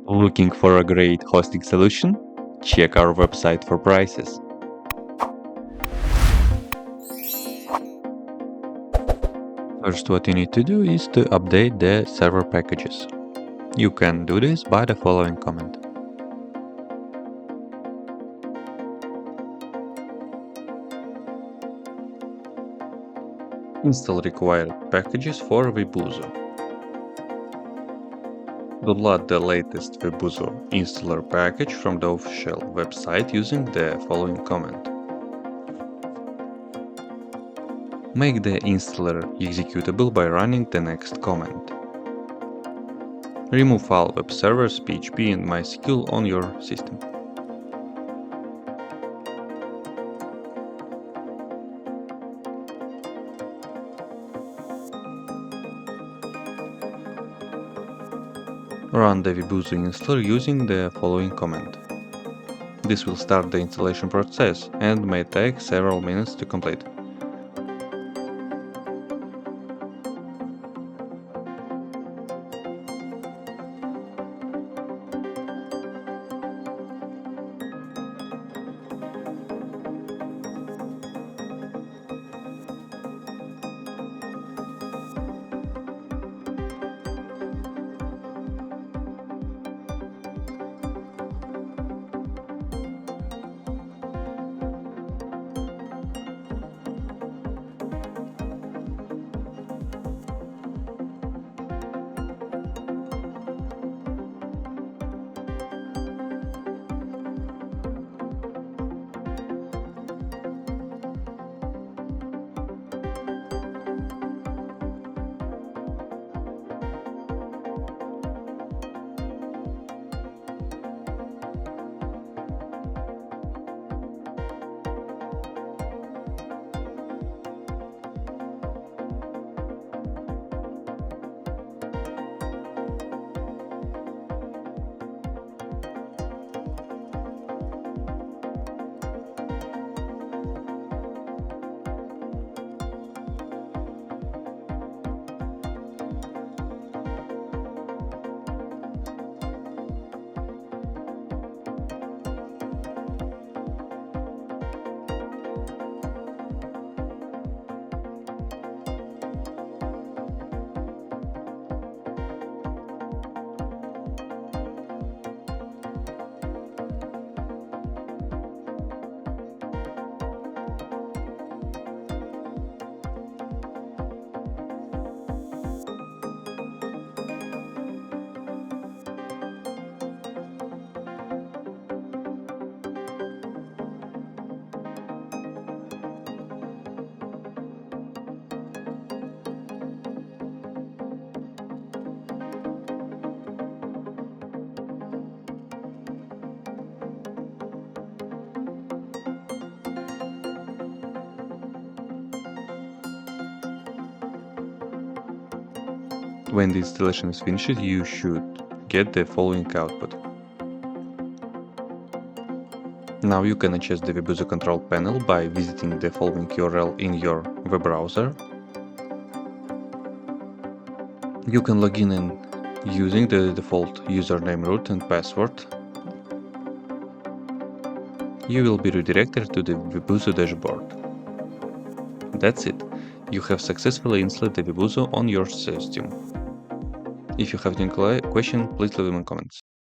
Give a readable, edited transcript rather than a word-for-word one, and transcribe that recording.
Looking for a great hosting solution? Check our website for prices. First, what you need to do is to update the server packages. You can do this by the following command. Install required packages for Webuzo. Download the latest Webuzo installer package from the official website using the following command. Make the installer executable by running the next command. Remove all web servers, PHP and mysql on your system. Run the Webuzo installer using the following command. This will start the installation process and may take several minutes to complete. When the installation is finished, you should get the following output. Now you can adjust the Webuzo control panel by visiting the following URL in your web browser. You can log in and using the default username, root and password. You will be redirected to the Webuzo dashboard. That's it. You have successfully installed the Webuzo on your system. If you have any question, please leave them in comments.